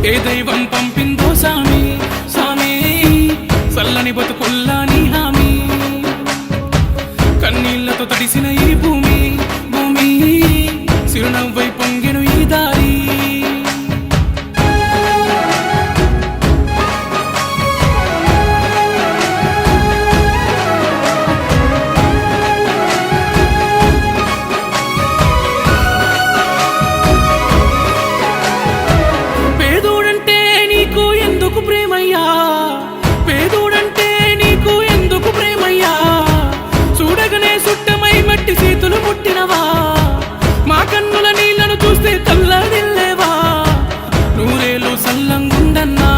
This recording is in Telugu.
ఏ దైవం పంపిందో సామి సామి చల్లని బతుకుల్లా నీ హామీ కన్నీళ్లతో తడిసిన ఈ భూమి భూమి చిరునవ్వై పొంగెను ఈ దారి పేదోడంటే నీకు ఎందుకు ప్రేమయ్యా పేదోడంటే నీకు ఎందుకు ప్రేమయ్యా చూడగనే సుట్టమై మట్టి చేతులు ముట్టినవా మా కన్నుల నీళ్లను చూస్తే కళ్ళదిల్లేవా నూరేళ్ళు సల్లంగుండన్నా